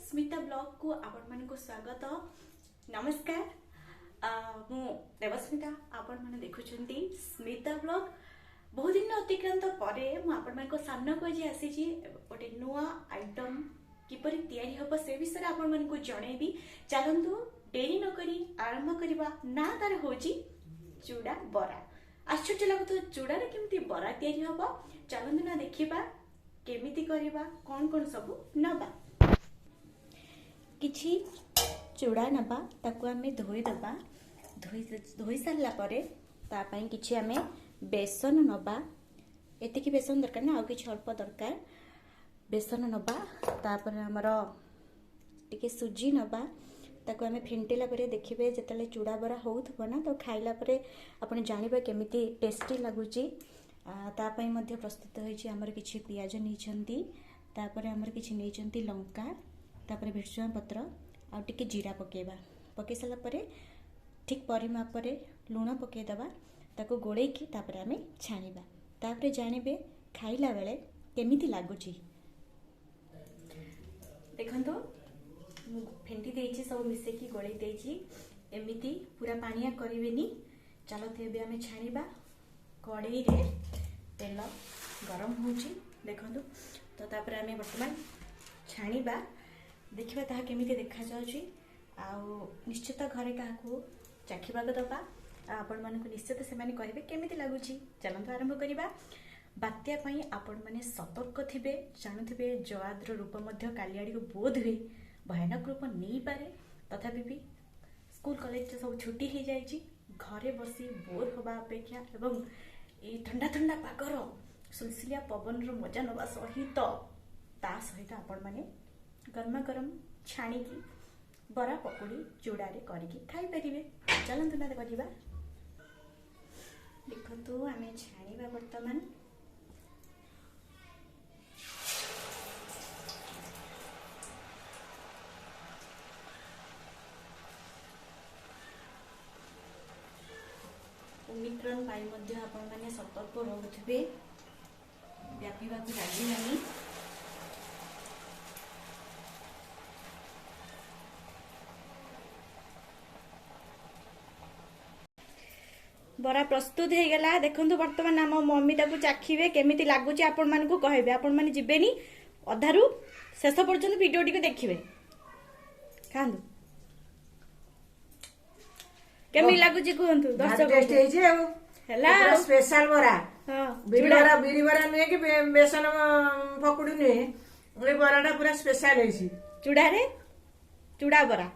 Smita blog को आपण मानक स्वागत। नमस्कार, मु देवस्मिता। आपण माने देखुछंती स्मिता ब्लॉग। बहुत दिन अतिक्रांत परे मु आपण मानक सामना को जे आसी छी ओटे नुवा आइटम किपरि तयारी हबो से विषय आपण मानक जणैबी। चलंतु देरी न करी आरंभ करबा। ना तार होची चूड़ा बरा। आश्चर्य लागतो चूड़ा रे केमती बरा तयारी हबो। चलंतु ना देखिबा केमिति करिबा, कोन कोन सब नबा। किछि चूड़ा नबा, ताकू आमे धोई दबा। धोई सारला परे ता पई किछि आमे बेसन नबा। एतिकी बेसन दरकार ना, आउ किछि अल्प दरकार। बेसन नबा, तापर हमर टिके सुजी नबा। ताकू आमे फेंटेला परे देखिबे जेतले चूड़ा बरा होउथबो ना, तो खाइला परे आपण जानिबे केमिति टेस्टी लागुची। तापाई मध्य प्रस्तुत होइछि हमर किछि पियाज नैछंती। तापर हमर किछि नैछंती लंका, तापर भेरसुआ पत्र आ टिके जीरा पकेबा। पके साला परे ठीक परिमाप परे लूण पके दबा। ताको गोळेई की तापर आमे छानिबा। तापर जानिबे खाइला बेले केमिति लागुची। देखंतो मु फेंटी देइछि, सब मिसे की गोळेई देइछि। एमिति पूरा पानिया करिवेनी। चलो तेबे आमे छानिबा। कड़ाई रे तेल गरम होची देखंतु। तो तापर आमे वर्तमान छानिबा। देखिबा ताहा केमिति देखा जाउची। आउ निश्चित घरे काहाकू चाखिबा दबा। आपण मानकू निश्चित से माने कहबे केमिति लागुची। चलंतु आरंभ करिबा। बात्या पई आपण माने सतर्क थिबे। जानुथिबे जवाद्र रूप मध्य कालियाडी को बोध हुए भयानक रूप नहीं पारे। तथापि भी स्कूल कॉलेज सब छुट्टी हो जाइची। घरे बसी बोर होबा अपेक्षा एवं ए ठंडा ठंडा पागर सुलसिलिया पवन रो मजा नबा सहित ता सहित आपण माने गरमा गरम छाणी की बरा पकोड़ी चूड़ा रे करिकी खाई परिबे। चलंतु ना देखिबा। देखंतु आमे छाणीबा वर्तमान। ओमिक्रॉन पाई मध्य आपण माने सतर्क रहउथिबे। व्यापीबा को लागि नाही। बरा प्रस्तुत हो गला। देखंतु वर्तमान आम मम्मी ताकू चाखिबे केमिति लागुची। आपण मानकू कहबे। आपण माने जिबेनी अधारू शेष पर्यंत वीडियो टी को देखिबे। खांदु केमिति लागुची कहंतु। दर्शक टेस्ट हे जे हेला पूरा स्पेशल बरा। हां बिरी बरा ने कि बेसन पकोड़ी ने ओइ बराटा पूरा स्पेशल हेसी। चूड़ा रे चूड़ा बरा,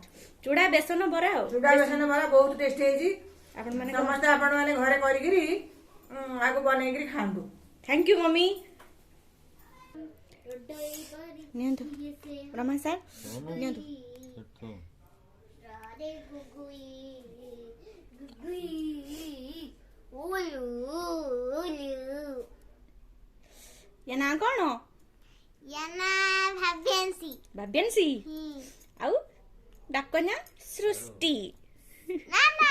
चूड़ा बेसन बरा हो। चूड़ा बेसन बरा बहुत टेस्ट हेसी। आपण माने समस्त आपण माने घरे करिगिरी आगु बनेगिरी खांदु। Thank you mummy. नियंतु रमा सर नियंतु। या ना कौन? या ना भाव्यांशी। भाव्यांशी आउ डाकना सृष्टि। ना ना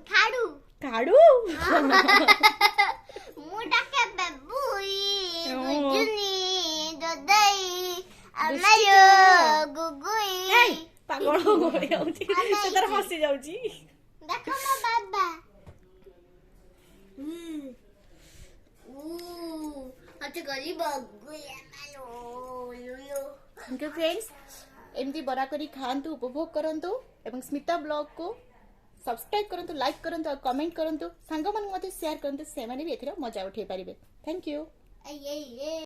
खाडू काडू मु डाके बबुई गुजुनी ददई अमयो गुगुई। ए पागल गोळे आउची से तर हसी जाउची। देखो मो बाबा अच्छा गली बगुई अमयो यो। Thank you friends. एमती बरा करी खांतु, उपभोग करंतु एवं स्मिता ब्लॉग को सब्सक्राइब करंतु, लाइक करंतु और कमेंट करंतु। सांग मन मते शेयर करंतु, से माने भी एथिरा मजा उठे पारिबे। Thank you.